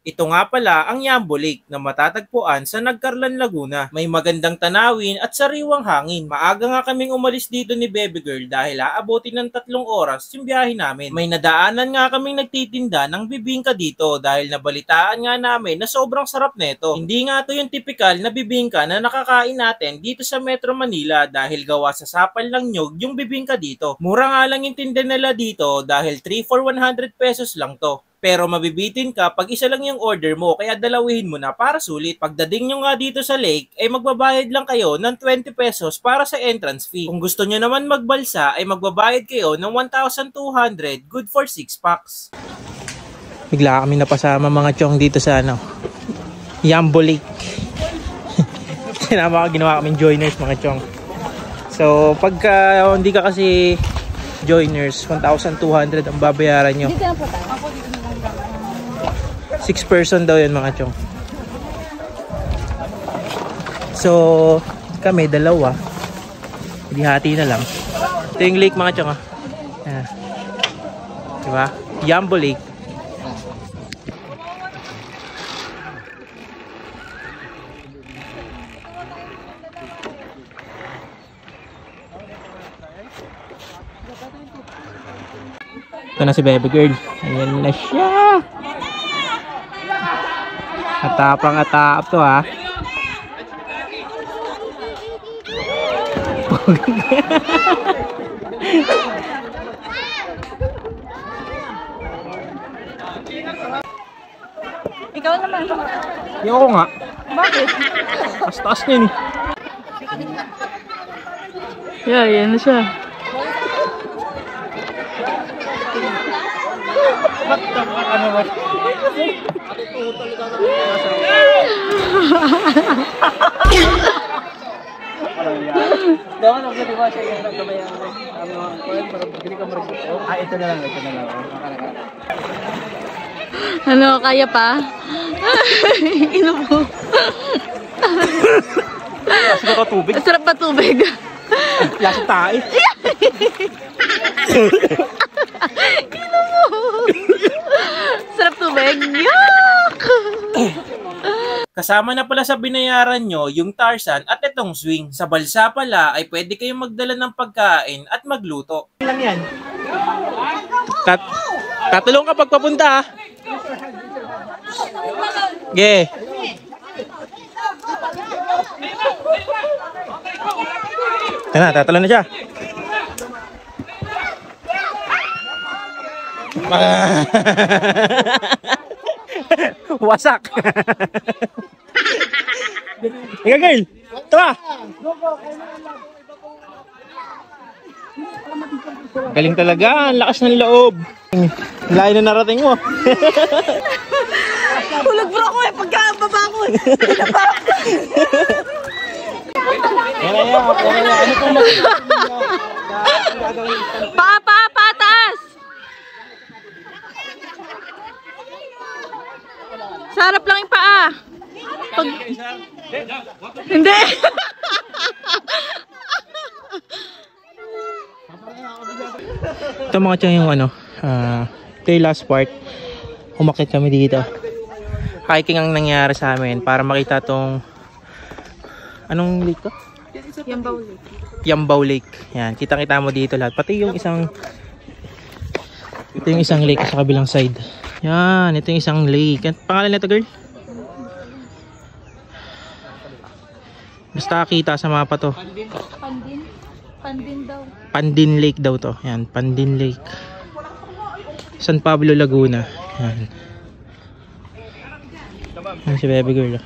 Ito nga pala ang Yambo Lake na matatagpuan sa Nagcarlan, Laguna. May magandang tanawin at sariwang hangin. Maaga nga kaming umalis dito ni Baby Girl dahil aabutin ng 3 oras yung biyahe namin. May nadaanan nga kaming nagtitinda ng bibingka dito dahil nabalitaan nga namin na sobrang sarap nito. Hindi nga to yung typical na bibingka na nakakain natin dito sa Metro Manila dahil gawa sa sapal ng nyug yung bibingka dito. Mura nga lang yung tinda nila dito dahil 3 for 100 pesos lang to. Pero mabibitin ka pag isa lang yung order mo kaya dalawihin mo na para sulit. Pagdating nyo nga dito sa lake ay magbabayad lang kayo ng 20 pesos para sa entrance fee. Kung gusto nyo naman magbalsa ay magbabayad kayo ng 1,200 good for 6 packs. Bigla kami napasama mga chong dito sa Yambo Lake. Ginawa kaming joiners mga chong. So pagka hindi ka kasi joiners, 1,200 ang babayaran nyo. 6 person daw yun mga chong. So kami dalawa, hindi hati na lang. Ito yung lake mga chong. Diba? Yambo Lake. Ito na si Baby Girl. Ayan na siya. Atapang-atap to ha. Ikaw naman. Yung ako nga. Bakit? Taas-taas niya ni. Yeah, yan na siya. Ano ba? Dawan ako diba siya yung nagkabayan para pagkili ka marito. Ito na lang, ito na lang. Ano, kaya pa? Inubo. Sarap pa tubig. Sarap pa tubig. Lasa tae. Sarap tubig. Yuck! Kasama na pala sa binayaran nyo yung Tarzan at itong swing. Sa balsa pala ay pwede kayong magdala ng pagkain at magluto. Lang yan. Tatulong ka pagpapunta ha. Ge. Tatalon na siya. Wasak. Ika girl. Tara. Galing talaga. Ang lakas ng loob. Layo na narating mo. Hulog bro ko pagkababa ko. Patas! Sarap lang yung paa. Hindi. Ito mga tiyan yung ito yung last part. Umakit kami dito. Hiking ang nangyari sa amin para makita tong anong lake to? Yambaw Lake. Yambaw Lake. Yan, kitang-kita mo dito lahat. Pati yung isang ito yung isang lake sa kabilang side. Yan, ito yung isang lake. Ang pangalan nito, girl? Basta kita sa mapa to. Pandin daw. Pandin Lake daw to. Yan, Pandin Lake. San Pablo, Laguna. Yan. Yan si Baby Girl.